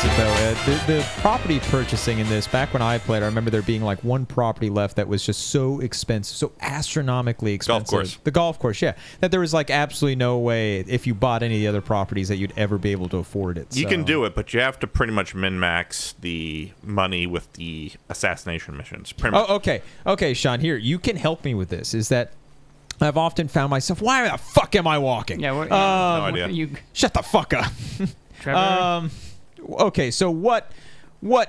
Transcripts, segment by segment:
is, though, the property purchasing in this, back when I played, I remember there being like one property left that was just so expensive, so astronomically expensive. Golf course. The golf course, yeah. That there was like absolutely no way, if you bought any of the other properties, that you'd ever be able to afford it. You can do it, but you have to pretty much min-max the money with the assassination missions. Pretty much. Oh, okay. Okay, Sean, here, you can help me with this, is that I've often found myself, why the fuck am I walking? Yeah, no idea. Shut the fuck up. Trevor? Okay, so what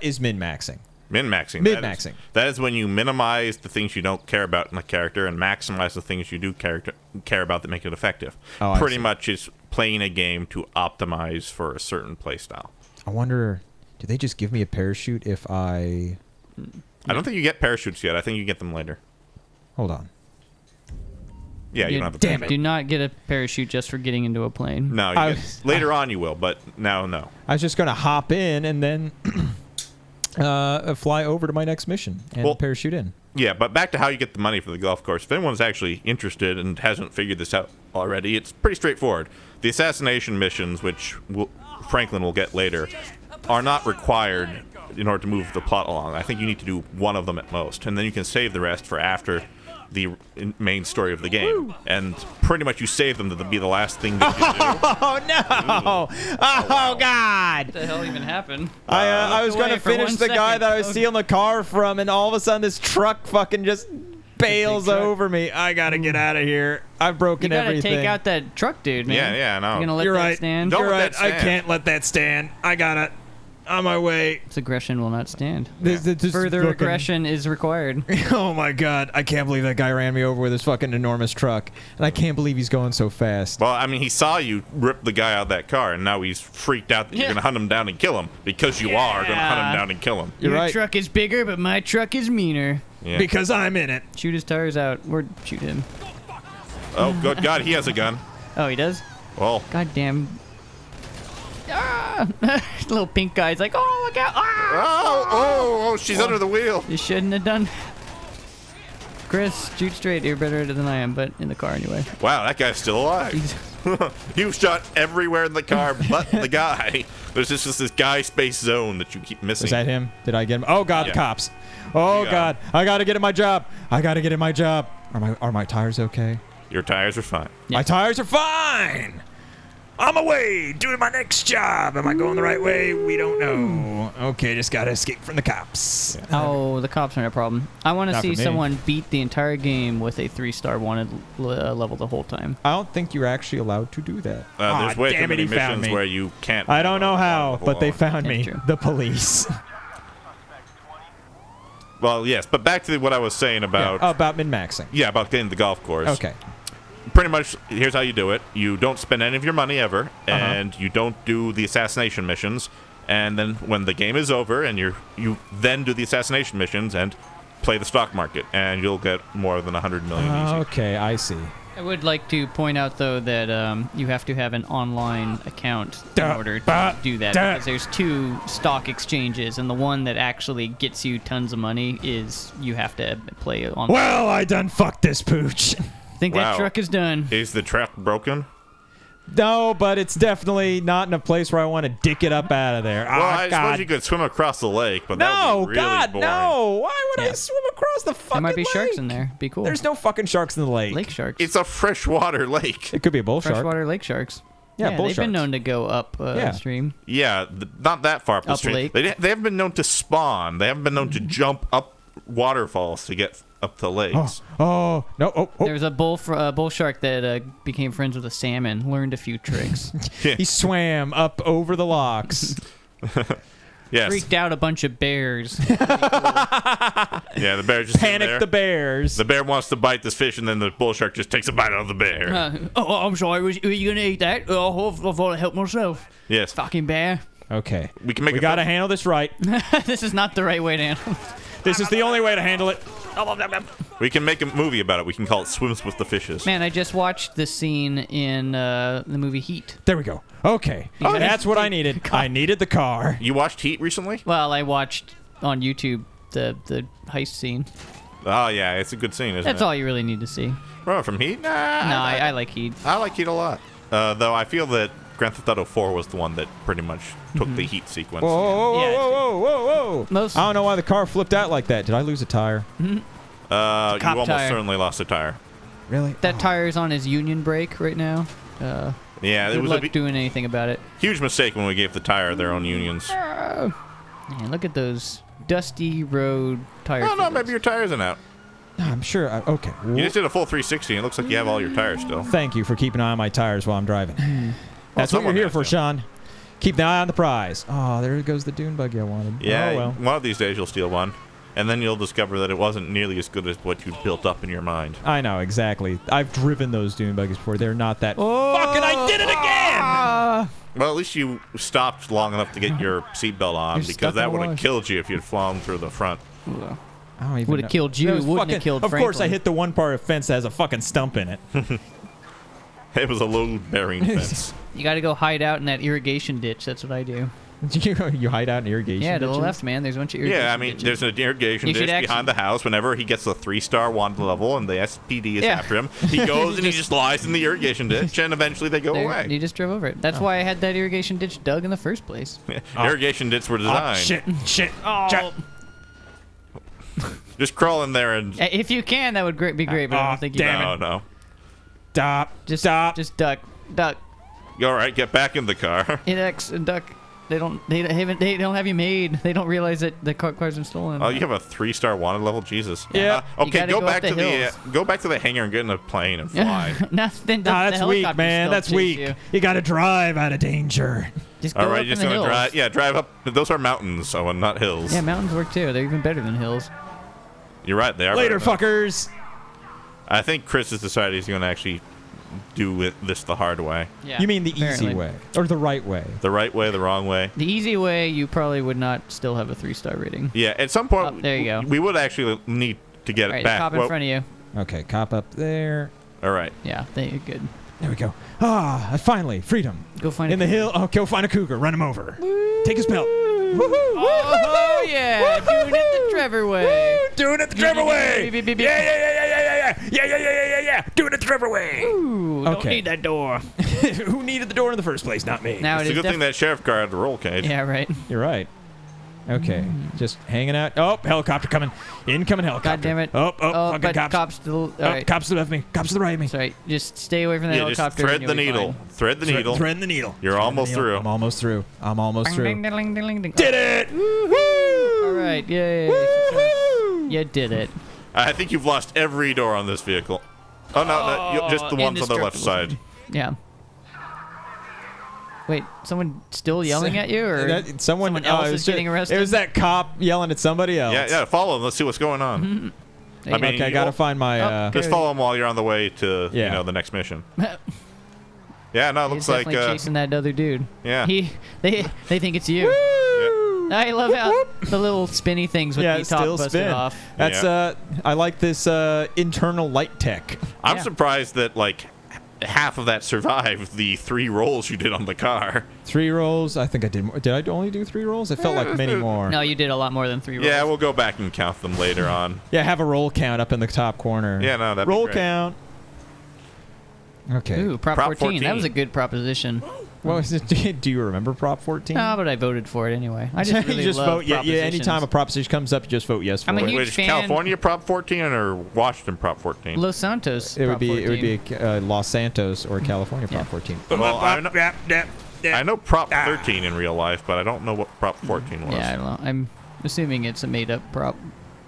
is min-maxing? Min-maxing. Min-maxing. That is when you minimize the things you don't care about in the character and maximize the things you do care about that make it effective. Oh, Pretty much is playing a game to optimize for a certain playstyle. I wonder, do they just give me a parachute if I don't think you get parachutes yet. I think you get them later. Hold on. Yeah, you don't have a Damn parachute. Do not get a parachute just for getting into a plane. No, later on you will, but now no. I was just going to hop in and then fly over to my next mission and parachute in. Yeah, but back to how you get the money for the golf course. If anyone's actually interested and hasn't figured this out already, it's pretty straightforward. The assassination missions, which Franklin will get later, are not required in order to move the plot along. I think you need to do one of them at most, and then you can save the rest for after the main story of the game. Woo! And pretty much you save them to be the last thing that you do. Oh, no! Oh, God! What the hell even happened? I was going to away for finish 1 the guy second. that I was stealing the car from, and all of a sudden this truck fucking just bails truck. over me. I got to get out of here. I've broken You gotta everything. take out that truck dude, man. Yeah, I know. You're gonna let You're that right. stand? Don't You're let right. that I stand. can't let that stand. I got it. On my way. This aggression will not stand. This Further fucking- aggression is required. Oh my God! I can't believe that guy ran me over with his fucking enormous truck, and I can't believe he's going so fast. Well, I mean, he saw you rip the guy out of that car, and now he's freaked out that you're going to hunt him down and kill him because you are going to hunt him down and kill him. You're Your right. truck is bigger, but my truck is meaner. Yeah. Because I'm in it. Shoot his tires out. Or shoot him. Oh, good God, he has a gun. Oh, he does? Well, God damn. Ah! Little pink guy's like, oh, look out. Ah! oh, she's under the wheel. You shouldn't have done. Chris, shoot straight. You're better than I am, but in the car anyway. Wow, that guy's still alive. You shot everywhere in the car but the guy. There's just this guy space zone that you keep missing. Was that him? Did I get him? Oh God, Yeah. the cops! Oh You got God, I gotta get in my job. I gotta get in my job. Are my tires okay? Your tires are fine. Yeah. My tires are fine. I'm away doing my next job. Am I going the right way? We don't know. Okay, just gotta escape from the cops. Oh, the cops aren't a problem. I want to Not see for me. someone beat the entire game with a 3-star wanted level the whole time. I don't think you're actually allowed to do that. There's way too damn it, many he found missions me. where you can't. I don't know how, but they found That's me. true. The police. Well, yes, but back to what I was saying about. About min-maxing. Yeah, about getting the golf course. Okay. Pretty much, here's how you do it. You don't spend any of your money ever, and you don't do the assassination missions. And then when the game is over, and you then do the assassination missions and play the stock market, and you'll get more than 100 million easy. Okay, I see. I would like to point out, though, that you have to have an online account in order to do that. Because there's 2 stock exchanges, and the one that actually gets you tons of money is you have to play on. Well, I done fucked this pooch. I think that Wow. truck is done. Is the truck broken? No, but it's definitely not in a place where I want to dick it up out of there. Well, Oh, I God. suppose you could swim across the lake, but that No, would be really God, boring. no. Why would I Yeah. swim across the fucking There might be lake? sharks in there. Be cool. There's no fucking sharks in the lake. lake sharks. It's a freshwater lake. It could be a bull shark. Freshwater lake sharks. Yeah, bull they've been sharks. known to go up Yeah. stream. Yeah, not that far up the Up stream. lake. They haven't been known to spawn. They haven't been known to jump up waterfalls to get up to lakes. Oh, no. Oh. There was a bull shark that became friends with a salmon, learned a few tricks, He swam up over the locks. Yes. freaked out a bunch of bears. Yeah, the bear just sitting there. Panicked the bears. The bear wants to bite this fish, and then the bull shark just takes a bite out of the bear. I'm sorry, were you going to eat that? Oh, I thought I'd help myself. Yes. Fucking bear. Okay. We can make We a got to film. handle this right. This is not the right way to handle. This is the only way to handle it. We can make a movie about it. We can call it Swims with the Fishes. Man, I just watched this scene in the movie Heat. There we go. Okay. Oh, That's what I needed. I needed the car. You watched Heat recently? Well, I watched on YouTube the heist scene. Oh, yeah, it's a good scene, isn't That's it? all you really need to see. Oh, from Heat? Nah. No, I like Heat. I like Heat a lot. Though I feel that Grand Theft Auto 4 was the one that pretty much took the heat sequence. Whoa, whoa, Yeah. whoa, whoa, whoa, whoa! Most- I don't know why the car flipped out like that. Did I lose a tire? You cop almost tire. certainly lost a tire. Really? That tire's on his union brake right now. Yeah, it Good was luck a doing anything about it. huge mistake when we gave the tire their own unions. Man, look at those dusty road tires. Oh, no, maybe your tire isn't out. No, I'm sure. Okay. You just did a full 360, and it looks like you have all your tires still. Thank you for keeping an eye on my tires while I'm driving. That's what you're someone here has for, to. Sean. Keep the eye on the prize. Oh, there goes the dune buggy I wanted. Yeah, Oh, well. one of these days you'll steal one, and then you'll discover that it wasn't nearly as good as what you'd built up in your mind. I know, exactly. I've driven those dune buggies before. They're not that... Oh! Fucking I did it again! Well, at least you stopped long enough to get your seatbelt on, You're because stuck that in would have wash. killed you if you'd flown through the front. I don't even Would know. have killed you. That was Wouldn't fucking- have killed Of course, I Franklin. hit the one part of fence that has a fucking stump in it. It was a load-bearing fence. You got to go hide out in that irrigation ditch. That's what I do. You hide out in irrigation Yeah, to the ditches? left, man. There's a bunch of irrigation Yeah, I mean, ditches. there's an irrigation You ditch should actually- behind the house. Whenever he gets a 3-star wanted level and the SPD is Yeah. after him, he goes and he just lies in the irrigation ditch, and eventually they go There, away. you just drove over it. That's why I had that irrigation ditch dug in the first place. Irrigation ditches were Oh, designed. shit. Oh, Just crawl in there and... if you can, that would be great. But I Oh, don't think you damn can. No. Stop. Just Stop. duck. All right, get back in the car. Hit X and duck. They don't have you made. They don't realize that the car's been stolen. Oh, you have a 3-star wanted level? Jesus. Yeah. You Okay, gotta go go back up to the the hills. go back to the hangar and get in a plane and fly. Nothing. Nah, that's weak, man. That's weak. You. You gotta drive out of danger. Just go All right, up you're just in the gonna hills. drive. Yeah, drive up. Those are mountains, Owen, not hills. Yeah, mountains work too. They're even better than hills. You're right. They are. Later, better than- fuckers. I think Chris has decided he's going to actually do this the hard way. Yeah. You mean the apparently. easy way or the right way? The right way, the wrong way. The easy way, you probably would not still have a 3-star rating. Yeah, at some point, Oh, there you go. we would actually need to get All right, it back. cop in Well, front of you. Okay, cop up there. all right. Yeah, you're good. There we go. Finally, freedom. Go find In the hill. Oh, go find a cougar. Run him over. Take his belt. Oh yeah, doing it the Trevor way. Doing it the Trevor way. Yeah. Doing it the Trevor way. Ooh, don't Okay. need that door. Who needed the door in the first place? Not me. Now It's it a is good thing that sheriff car had the roll cage. Yeah, right. You're right. Okay, just hanging out. Oh, helicopter coming. Incoming helicopter. God damn it. Oh, fucking but cops. cops to the all Oh, right. cops to the left of me. Cops to the right of me. Sorry, just stay away from the Yeah, just helicopter. thread and the you'll be needle. fine. Thread the needle. Thread the needle. You're Thread the almost needle. through. I'm almost through. I'm almost Ding, through. ding, ding, ding, ding, ding. Did it! Woo! All right, yay. You did it. I think you've lost every door on this vehicle. Oh, no, just the ones on the left side. Yeah. Wait, someone still yelling at you, or Someone else it is was getting arrested? It was that cop yelling at somebody else. Yeah, follow them. Let's see what's going on. I mean, Okay, I gotta find my. Oh, Just follow them while you're on the way to Yeah. the next mission. Yeah, no, it He's looks like definitely chasing that other dude. yeah. They think it's you. I love how the little spinny things with Yeah, the it's top still busted spin. off. That's Yeah. I like this internal light tech. I'm Yeah. surprised that like half of that survived the 3 rolls you did on the car. 3 rolls. I think I did more. Did I only do 3 rolls? It felt like many more. No, you did a lot more than 3 rolls. Yeah, we'll go back and count them later on. Yeah, have a roll count up in the top corner. Yeah, no, that'd be roll great. count. Okay. Ooh, Prop Prop 14. That 14. was a good proposition. What was it? Do you remember Prop 14? No, but I voted for it anyway. I just really you just love vote. Yeah, anytime a propositions. proposition comes up, you just vote yes for I'm a it. huge Which fan- California Prop 14 or Washington Prop 14? Los Santos. It would Prop be 14. Los Santos or California Prop Yeah. 14. Well, I know Prop 13 in real life, but I don't know what Prop 14 was. Yeah, I don't know. I'm assuming it's a made-up prop.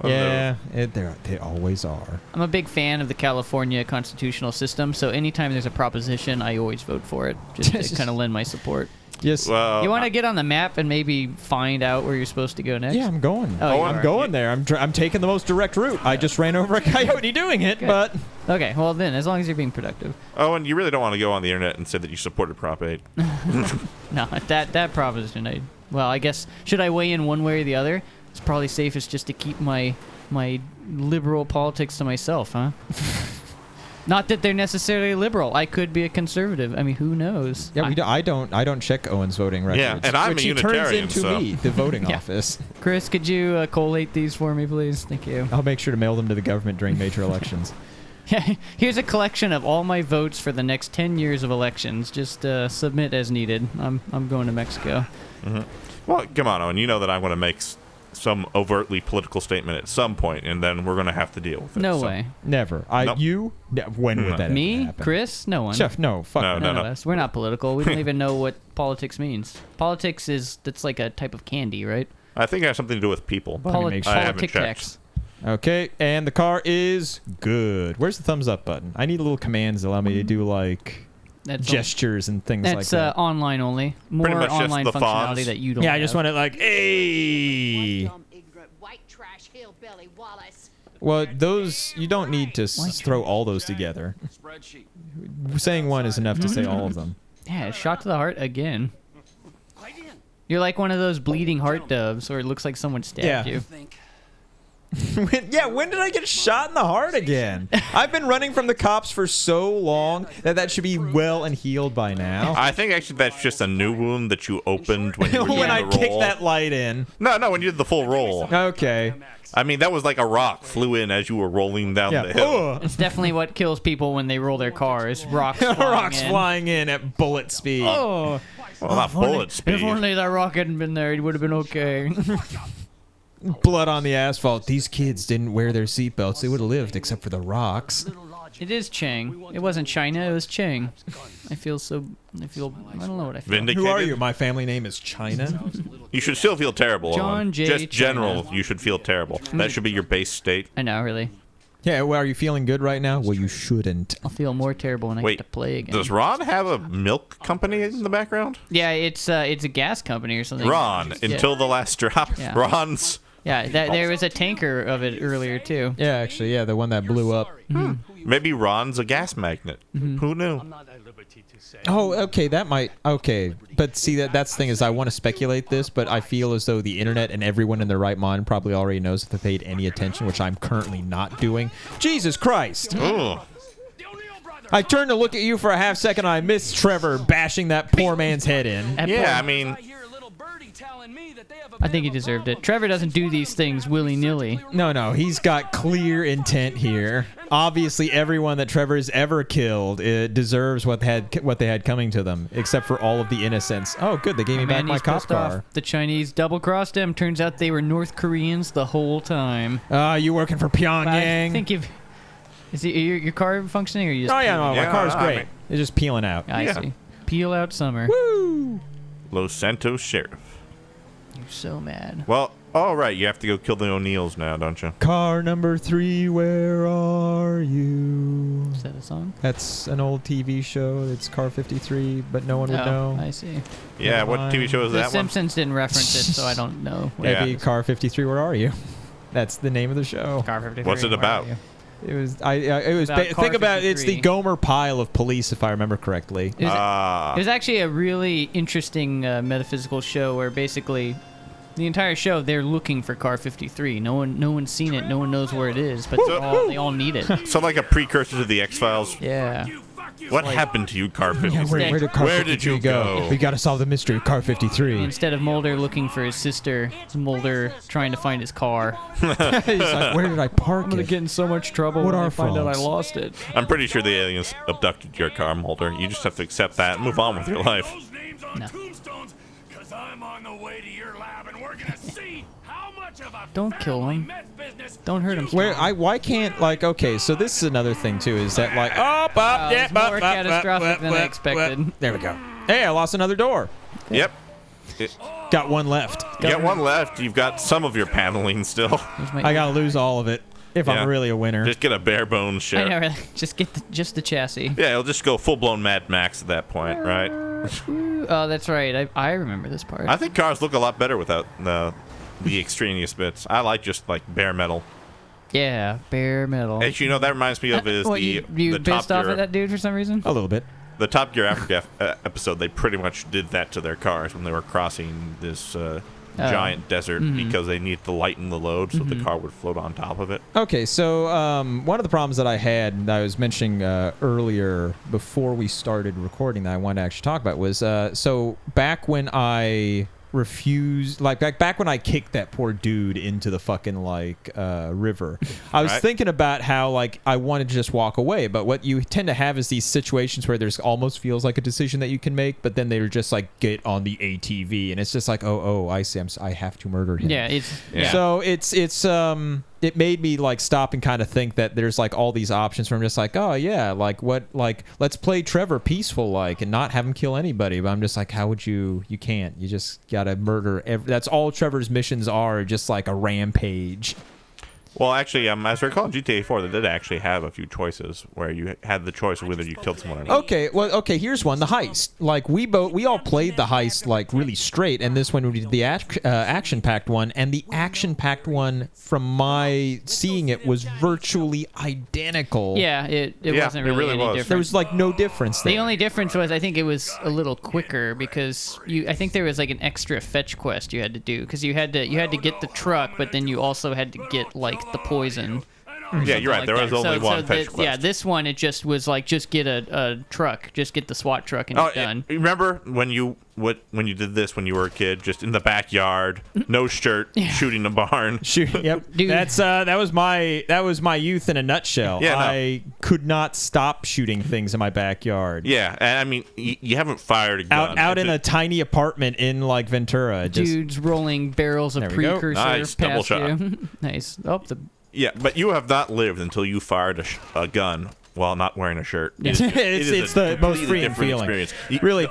Yeah, they always are. I'm a big fan of the California constitutional system, so anytime there's a proposition, I always vote for it, just to kind of lend my support. Yes. Well, You want to get on the map and maybe find out where you're supposed to go next? Yeah, I'm going. Oh, you I'm are. going there. I'm taking the most direct route. I just ran over a coyote doing it, Good. but Okay, well then, as long as you're being productive. Oh, and you really don't want to go on the internet and say that you supported Prop 8. No, that proposition, I guess, should I weigh in one way or the other? It's probably safest just to keep my liberal politics to myself, huh? Not that they're necessarily liberal. I could be a conservative. I mean, who knows? yeah, I don't check Owen's voting records. Yeah, and I'm which a he turns Unitarian, into so- me, the voting Yeah. office. Chris, could you collate these for me, please? Thank you. I'll make sure to mail them to the government during major elections. Here's a collection of all my votes for the next 10 years of elections. Just submit as needed. I'm going to Mexico. Mm-hmm. Well, come on, Owen. You know that I'm going to make some overtly political statement at some point, and then we're going to have to deal with it. No way. Never. Nope. You? When would that Me? ever happen? Chris? No one. Chef, no. Fuck No, None of us. We're not political. We don't even know what politics means. Politics that's like a type of candy, right? I think it has something to do with people. Let me make sure. I haven't checked. Politics. Okay, and the car is good. Where's the thumbs up button? I need little commands that allow me to do, like, gestures and things like that. That's online only. More Pretty much just online the functionality fonts. that you don't Yeah, I have. just want it like, hey. Well, those, you don't need to throw all those together. Saying one is enough to say all of them. Yeah, shot to the heart again. You're like one of those bleeding heart doves, or it looks like someone stabbed you. When did I get shot in the heart again? I've been running from the cops for so long that should be well and healed by now. I think actually that's just a new wound that you opened when you were doing When I the roll. kicked that light in. No, when you did the full roll. Okay. I mean, that was like a rock flew in as you were rolling down the hill. It's definitely what kills people when they roll their cars. Rocks flying Rocks in. flying in at bullet speed. Oh, Well, not bullet if speed. only that rock hadn't been there, it would have been okay. Blood on the asphalt. These kids didn't wear their seatbelts. They would have lived except for the rocks. It is Chang. It wasn't China, it was Chang. I don't know what I feel. Vindicated. Who are you? My family name is China. You should still feel terrible, John Owen. J. Just general, China. you should feel terrible. That should be your base state. I know, really. Yeah, well, are you feeling good right now? Well, you shouldn't. I'll feel more terrible when I Wait, get to play again. does Ron have a milk company in the background? Yeah, it's a gas company or something. Ron, until the last drop. Yeah. Ron's. Yeah, there was a tanker of it earlier too. Yeah, actually, yeah, the one that blew up. Maybe Ron's a gas magnet. Who knew? Oh, okay, that might... Okay, but see, that's the thing is I want to speculate this, but I feel as though the internet and everyone in their right mind probably already knows if they paid any attention, which I'm currently not doing. Jesus Christ! Ooh. I turned to look at you for a half second and I missed Trevor bashing that poor man's head in. Yeah, I mean... I think he deserved it. Trevor doesn't do these things willy-nilly. No, he's got clear intent here. Obviously, everyone that Trevor's ever killed deserves what they had coming to them, except for all of the innocents. Oh, good, they gave me back my he's cop pissed off. car. The Chinese double-crossed him. Turns out they were North Koreans the whole time. You working for Pyongyang? I think is your car functioning, or you just? Oh yeah, no, my Yeah, car's I great. mean- It's just peeling out. I Yeah. see. Peel out summer. Woo! Los Santos Sheriff. You're so mad. Well, all right, you have to go kill the O'Neills now, don't you? Car number 3, where are you? Is that a song? That's an old TV show. It's Car 53, but no one would know. I see. Yeah, what TV show is The that one? Simpsons didn't reference it, so I don't know. Yeah. Maybe Car 53, where are you? That's the name of the show. Car 53. What's it where about? are you? It was. It was. About Car Think about it's the 53. Gomer Pyle of police, if I remember correctly. It was actually a really interesting metaphysical show where basically the entire show they're looking for Car 53. No one's seen it. No one knows where it is, but they all need it. So like a precursor to the X-Files. Yeah. What happened to you, Car 53? Where did Car Where 53 did you go? We got to solve the mystery of Car 53. Instead of Mulder looking for his sister, it's Mulder trying to find his car. He's like, where did I park it? in so much trouble What when I find out I lost it. I'm pretty sure the aliens abducted your car, Mulder. You just have to accept that and move on with your life. No. Cause I'm on the way to your lab and we're gonna see how much of a Don't kill him. Don't hurt him. Why can't, like, okay, so this is another thing too, is that like it's more catastrophic than I expected. There we go. Hey, I lost another door. Yep. Got one left. You got one left. You've got some of your paneling still. I gotta lose all of it if Yeah. I'm really a winner. Just get a bare bones I share. know, really. Just get the chassis. Yeah, it'll just go full-blown Mad Max at that point, right? Oh, that's right. I remember this part. I think cars look a lot better without the extraneous bits. I like just like bare metal. Yeah, bare metal. Actually, you know that reminds me of is What, the you the pissed Top off Gear at that dude for some reason? A little bit. the Top Gear Africa episode. They pretty much did that to their cars when they were crossing this giant desert because they needed to lighten the load so the car would float on top of it. Okay, so one of the problems that I had, that I was mentioning earlier before we started recording that I wanted to actually talk about was, so back when I refuse, like back when I kicked that poor dude into the fucking like river. I was Right. thinking about how like I wanted to just walk away, but what you tend to have is these situations where there's almost feels like a decision that you can make, but then they're just like get on the ATV, and it's just like oh I see, I have to murder him. Yeah, it's Yeah. So it made me like stop and kind of think that there's like all these options where I'm just like, oh yeah, like what, like let's play Trevor peaceful like and not have him kill anybody. But I'm just like, how would you can't. You just gotta murder that's all Trevor's missions are, just like a rampage. Well, actually, as I recall, in GTA 4, they did actually have a few choices where you had the choice of whether you killed someone or not. Okay, here's one, the heist. Like we all played the heist like really straight, and this one we did the action-packed one, and the action-packed one from my seeing it was virtually identical. yeah, it Yeah, wasn't it really really any was. different. There was like no difference there. The only difference was I think it was a little quicker because I think there was like an extra fetch quest you had to do because you had to get the truck, but then you also had to get like the poison. Yeah, you're right. Like there was that. only one fetch quest. Yeah, this one it just was like just get a truck, just get the SWAT truck and Oh, it's done. remember when you did this when you were a kid, just in the backyard, no shirt, shooting a barn? Shoot, yep. Dude. That was my youth in a nutshell. Yeah, no. I could not stop shooting things in my backyard. Yeah, and I mean, you haven't fired a gun. Out in a It's tiny apartment in like Ventura. Just, Dudes rolling barrels of There we go. precursor Nice, past double shot. you. Nice. Oh, the yeah, but you have not lived until you fired a gun while not wearing a shirt. Yeah. It's the most freeing feeling. Experience. Really.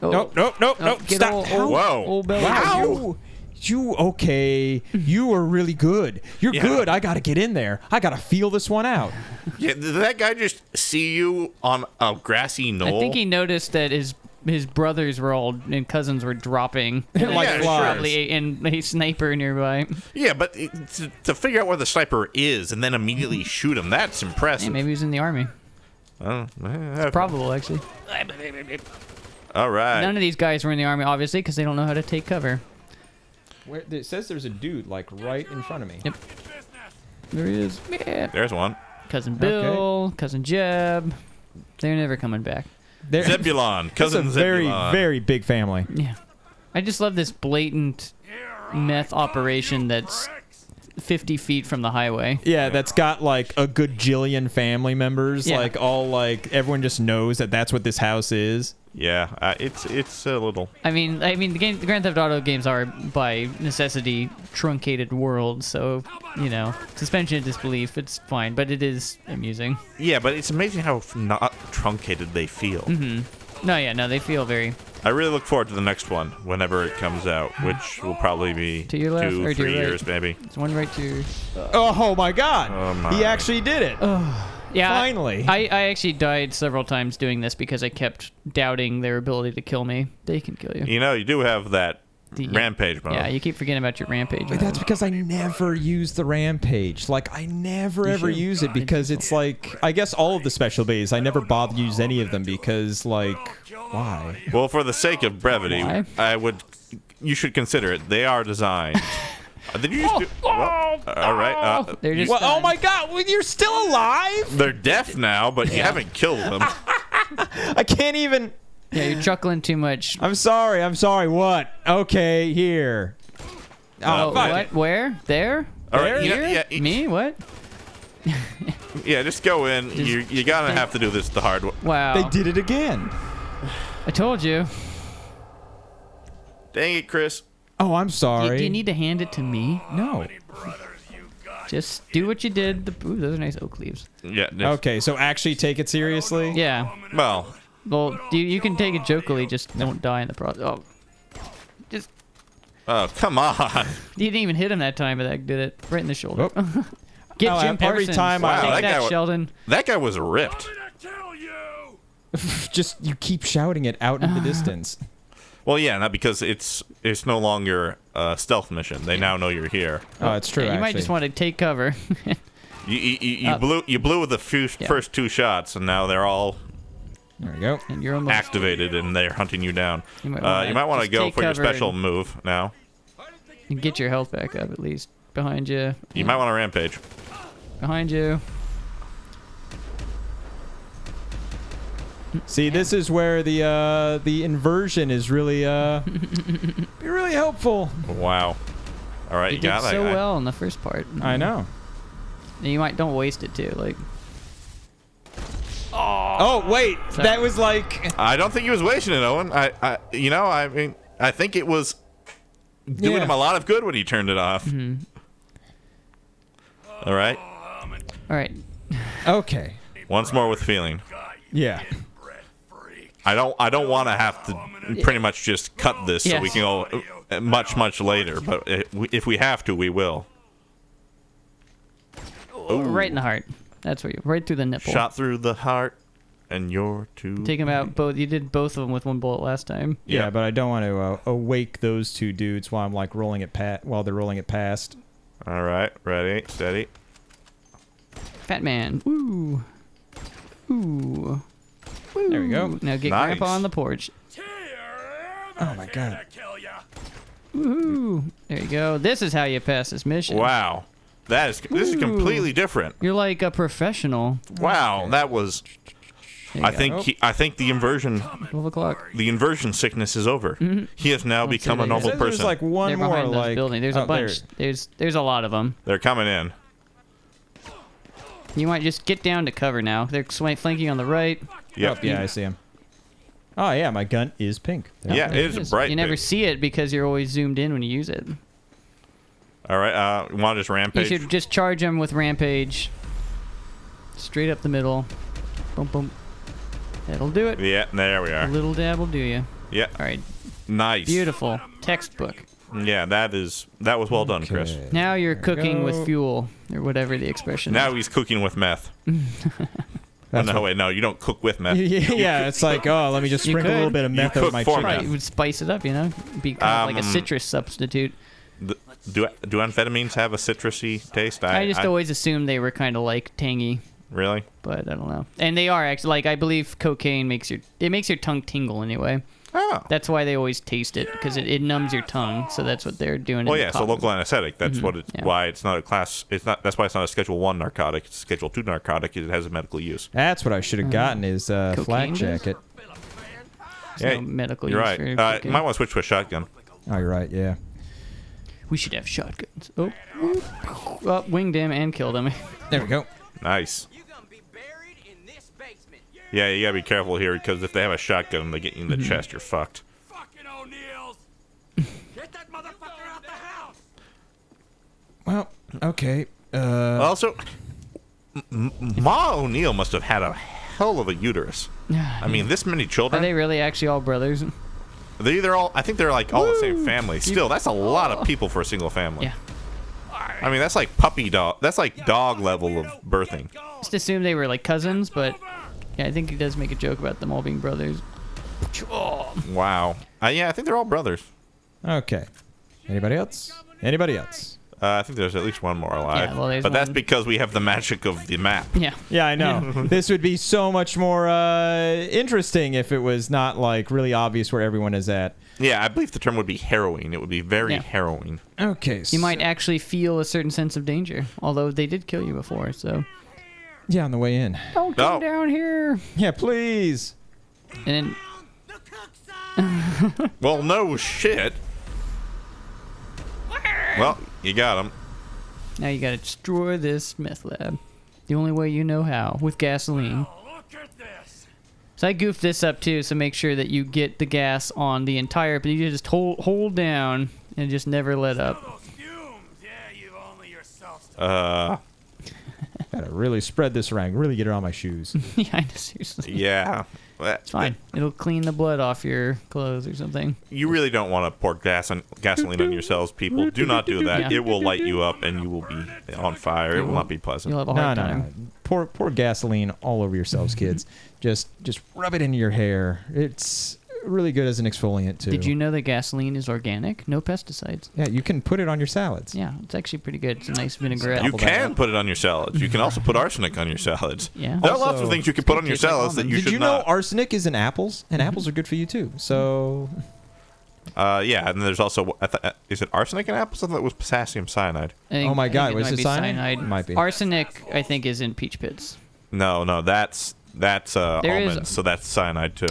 oh, Nope. oh, get Stop. old- How- old- Whoa. old belly. Wow. You okay? You are really good. You're Yeah. good. I gotta get in there. I gotta feel this one out. Yeah, did that guy just see you on a grassy knoll? I think he noticed that his brothers were all and cousins were dropping. Like Yeah, flies. Probably and a sniper nearby. Yeah, but to figure out where the sniper is and then immediately shoot him, that's Hey, impressive. maybe he was in the army. Probable, actually. All right. None of these guys were in the army, obviously, because they don't know how to take cover. It says there's a dude like right in front of me. Yep. There he is. Yeah. There's one. Cousin Bill, Cousin Jeb. They're never coming back. Zebulon. That's a Cousin very, Zebulon. very big family. Yeah. I just love this blatant meth operation that's 50 feet from the highway. Yeah, that's got like a good jillion family members. Yeah. Like all like everyone just knows that that's what this house is. Yeah, it's a little. I mean, the Grand Theft Auto games are by necessity truncated worlds, so suspension of disbelief. It's fine, but it is amusing. Yeah, but it's amazing how not truncated they feel. Mm-hmm. No, they feel very. I really look forward to the next one whenever it comes out, which will probably be To your left or to 2-3 your right? years, maybe. It's one right to. Oh my God! Oh, my. He actually did it. Yeah, Finally. I actually died several times doing this because I kept doubting their ability to kill me. They can kill you. You do have that rampage mode. Yeah, you keep forgetting about your rampage. But that's because I never use the rampage. Like I never ever should. use it because it's like I guess all of the special abilities I never bother to use any of them because like why? Well, for the sake of brevity, Why? you should consider it. They are designed. Did you just do? Well, all right. They're just Well, oh done. my God! Well, you're still alive? They're deaf now, but you haven't killed them. I can't even. Yeah, you're chuckling too much. I'm sorry. What? Okay, here. Oh, fuck what? it. Where? There? All right, Here? yeah, Me? What? Yeah, just go in. You're gonna have to do this the hard way. Wow. They did it again. I told you. Dang it, Chris. Oh, I'm sorry. Do you need to hand it to me? No. Just do what you did. Ooh, those are nice oak leaves. Yeah. Okay, so actually take it seriously. Yeah. Well, Well, you can take it jokingly, just don't die in the process. Oh. Just. oh, come on. You didn't even hit him that time, but that did it. Right in the shoulder. Get Oh, Jim every Parsons. time Wow, Take that that, guy wa- Sheldon. That guy was ripped. to kill you! Just you keep shouting it out in the distance. Well, yeah, not because it's no longer a stealth mission. They now know you're here. Oh, it's true. Yeah, you might just want to take cover. You blew with the first two shots, and now they're all There we go. and you're almost. activated, and they're hunting you down. You might wanna want to just go take for your cover special and- move now. And get your health back up at least. Behind you. You might want to rampage. Behind you. See, this is where the inversion is really be really helpful. Wow. All right, You you did got it. so well in the first part. I know. And you don't waste it too. Like, Oh wait, Sorry. that was like. I don't think he was wasting it, Owen. I mean, I think it was doing Yeah. him a lot of good when he turned it off. All right. all right. Okay. Once more with feeling. Yeah. I don't want to have to pretty much just cut this so Yes. we can go much later. But if we have to, we will. Right in the heart. That's where you. Right through the nipple. Shot through the heart, and you're too. Take them out both. You did both of them with one bullet last time. Yeah, Yep. but I don't want to awake those two dudes while I'm like rolling it while they're rolling it past. All right, ready, steady. Fat man. Woo. Ooh. Woo. There we go. Now get Nice. Grandpa on the porch. Oh my god. Woohoo. There you go. This is how you pass this mission. Wow, this is Ooh. completely different. You're like a professional. Wow, that was. There you I go. think I think the inversion 12 o'clock. sickness is over. He has now become a see, normal There's person. like one They're more behind those like buildings. There's a oh, bunch. There's a lot of them. They're coming in. You might just get down to cover now. They're flanking on the right. Yep. Yeah, I see him. Oh yeah, my gun is pink. Yeah, There it is bright. You never pink. see it because you're always zoomed in when you use it. All right, you want to just You rampage? should just charge them with rampage. Straight up the middle. Boom, boom. That'll do it. Yeah, there we A are. little dab will do you. Yeah, All right. nice. Beautiful. Textbook. Yeah, that was well done, Chris. Okay. Now you're we cooking go. with fuel, or whatever the expression Now is. he's cooking with meth. Oh, That's no, wait, no, you don't cook with meth. yeah, it's like, oh, let me just You sprinkle a little could. bit of You meth over cook my for chicken. meth. Right, it would spice it up, you know? Be kind of like a citrus substitute. Do amphetamines have a citrusy taste? I just always assumed they were kind of like tangy, Really? but I don't know. And they are actually, like, I believe cocaine makes your tongue tingle anyway. Oh. That's why they always taste it, because it numbs your tongue. So that's what they're doing. Well, in yeah, the so coffee. local anesthetic. That's what yeah. why it's not a class. It's not. That's why it's not a Schedule 1 narcotic. It's a Schedule 2 narcotic. It has a medical use. That's what I should have gotten is flak Cocaine does? jacket. There's no medical you're use right. for You cocaine. might want to switch to a shotgun. Oh, you're right. Yeah. We should have shotguns. Oh, well, winged him and killed him. There we go. Nice. You gonna be buried in this basement. Yeah, you gotta be careful here because if they have a shotgun and they get you in the Mm-hmm. chest, you're fucked. Fucking O'Neill's! Get that motherfucker out the house! Well, okay. Also, Ma O'Neill must have had a hell of a uterus. I mean, this many Are children. they really actually all brothers? They're either all. I think they're like all the same family. Still, that's a lot of people for a single family. Yeah. I mean, that's like puppy dog. That's like dog level of birthing. Just assume they were like cousins, but yeah, I think he does make a joke about them all being brothers. Oh, Wow. Yeah, I think they're all brothers. Okay. Anybody else? Anybody else? I think there's at least one more alive. Yeah, well, there's but that's one. because we have the magic of the map. yeah. Yeah, I know. This would be so much more interesting if it was not like really obvious where everyone is at. Yeah, I believe the term would be harrowing. It would be very Yeah. harrowing. Okay. You might actually feel a certain sense of danger, although they did kill you before. So Yeah, on the way in. don't come No. down here. Yeah, please. And Well, no shit. Well, you got him. now you gotta destroy this meth lab. The only way you know how, with gasoline. Look at this! So I goofed this up too, so make sure that you get the gas on the entire, but you just hold down and just never let up. Those fumes! Yeah, you've only yourself to Gotta really spread this around. Really get it on my shoes. Yeah, I know, seriously. Yeah. It's fine. It'll clean the blood off your clothes or something. You really don't want to pour gasoline on yourselves, people. Do not do that. Yeah. It will light you up and you will be on fire. It will not be pleasant. You'll have a No, hard no, no. time. Pour gasoline all over yourselves, kids. Just rub it into your hair. It's really good as an exfoliant too. Did you know that gasoline is organic? No pesticides. Yeah, you can put it on your salads. Yeah, it's actually pretty good. It's a nice vinaigrette. You can put it on your salads. You can also put arsenic on your salads. Yeah. There are lots of Also- things you can put on your Tastes like salads that almonds. you Did should you know not. arsenic is in apples? And apples are good for you too. So Yeah, and there's also is it arsenic in apples? I thought it was potassium cyanide. I Oh my think God, it was might it be cyanide? Might be. Arsenic, I think, is in peach pits. No, that's There is- almonds, so that's cyanide too.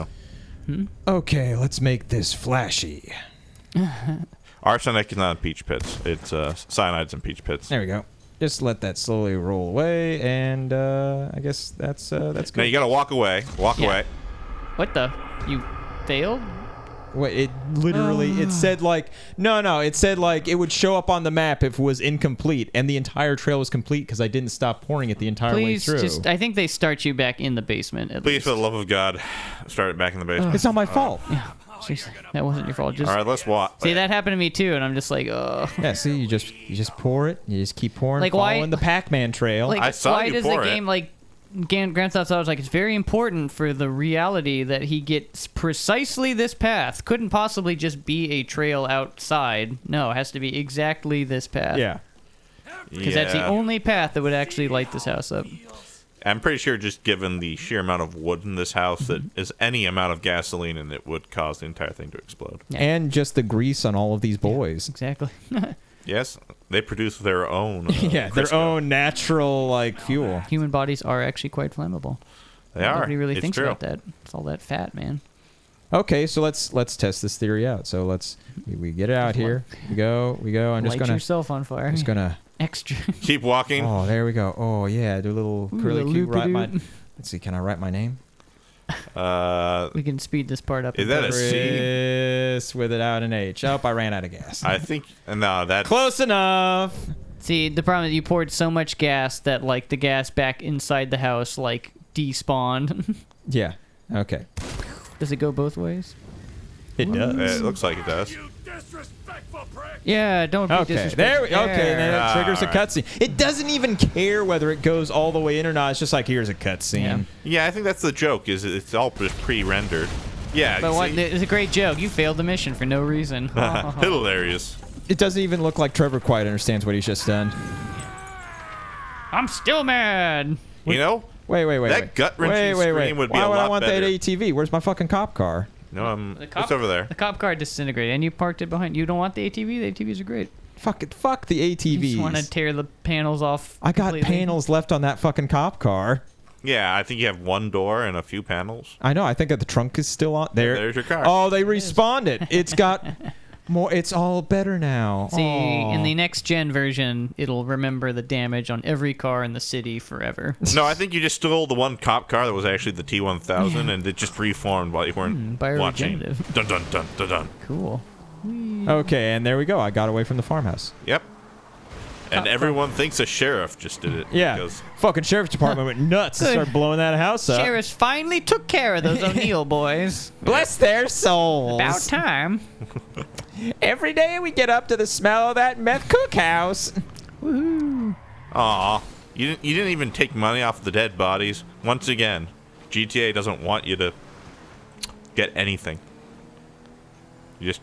okay, let's make this flashy. Arsenic is not in peach pits. It's cyanide's in peach pits. There we go. Just let that slowly roll away, and I guess that's good. Now you gotta walk away. Walk Yeah. away. What the? You failed? Wait, it literally, it said like, no, it said like it would show up on the map if it was incomplete, and the entire trail was complete because I didn't stop pouring it the entire Please, way through. just. I think they start you back in the basement. At Please, least. for the love of God, start it back in the basement. It's not my fault. Yeah, seriously, that wasn't your fault. Just All right, let's walk. see, that happened to me too, and I'm just like, oh. Yeah, see, you just pour it, you just keep pouring, Like, why- following the Pac-Man trail. Like, I saw why you does pour the it. game like? Grand Theft Auto was like, it's very important for the reality that he gets precisely this path. Couldn't possibly just be a trail outside. No, it has to be exactly this path. Yeah. Because that's the only path that would actually light this house up. I'm pretty sure, just given the sheer amount of wood in this house, that is any amount of gasoline in it would cause the entire thing to explode. Yeah. And just the grease on all of these boys. Exactly. Yes, they produce their own. Yeah, their Crisco. own natural like fuel. Human bodies are actually quite flammable. They are. Nobody really It's thinks true. about that. It's all that fat, man. Okay, so let's test this theory out. So we get it out here. We go. I'm just Light gonna yourself on fire. Extra. Keep walking. Oh, there we go. Oh yeah, do a little curly little cue. Write my. loop-a-doop. Let's see. Can I write my name? We can speed this part up. Is that a C? Chris with it out an H. Oh, I ran out of gas. I think no, that Close enough. See, the problem is you poured so much gas that like the gas back inside the house like despawned. Yeah. Okay. Does it go both ways? It does. it looks like it does. You disrespectful prick! Yeah, don't be Okay, disrespectful. there we okay, then that triggers a Alright. cutscene. It doesn't even care whether it goes all the way in or not. It's just like, here's a cutscene. Yeah. Yeah, I think that's the joke. Is it's all just pre-rendered. Yeah, But you what? see? It's a great joke. You failed the mission for no reason. Hilarious. It doesn't even look like Trevor quite understands what he's just done. I'm still mad. You know, Wait. That gut-wrenching scream would be Why a would I lot want better. that ATV? Where's my fucking cop car? no, The cop- it's over there. The cop car disintegrated, and you parked it behind. You don't want the ATV? The ATVs are great. Fuck the You just want to ATVs. tear the panels off. I got completely. panels left on that fucking cop car. Yeah, I think you have one door and a few panels. I know. I think that the trunk is still on there. There's your car. Oh, they respawned it. It's got more. It's all better now. See, Aw. in the next gen version, it'll remember the damage on every car in the city forever. No, I think you just stole the one cop car that was actually the T1000, and it just reformed while you weren't watching. bioregenerative. Dun dun dun dun dun. Cool. Okay, and there we go. I got away from the farmhouse. Yep. And everyone thinks a sheriff just did it. Yeah. Because Fucking sheriff's department went nuts and Good. started blowing that house up. Sheriffs finally took care of those O'Neill boys. Bless their souls. About time. Every day we get up to the smell of that meth cookhouse. aw, you didn't even take money off the dead bodies. Once again, GTA doesn't want you to get anything. You just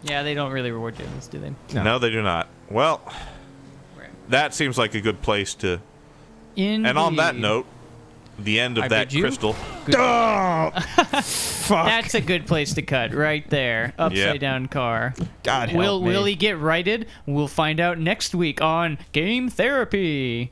Yeah, they don't really reward journalists, do they? no, they do not. Well, that seems like a good place to. Indeed. And on that note, the end of I that bid you crystal. Oh, fuck. That's a good place to cut, right there. Upside down car. God help Will me. he get righted? We'll find out next week on Game Therapy.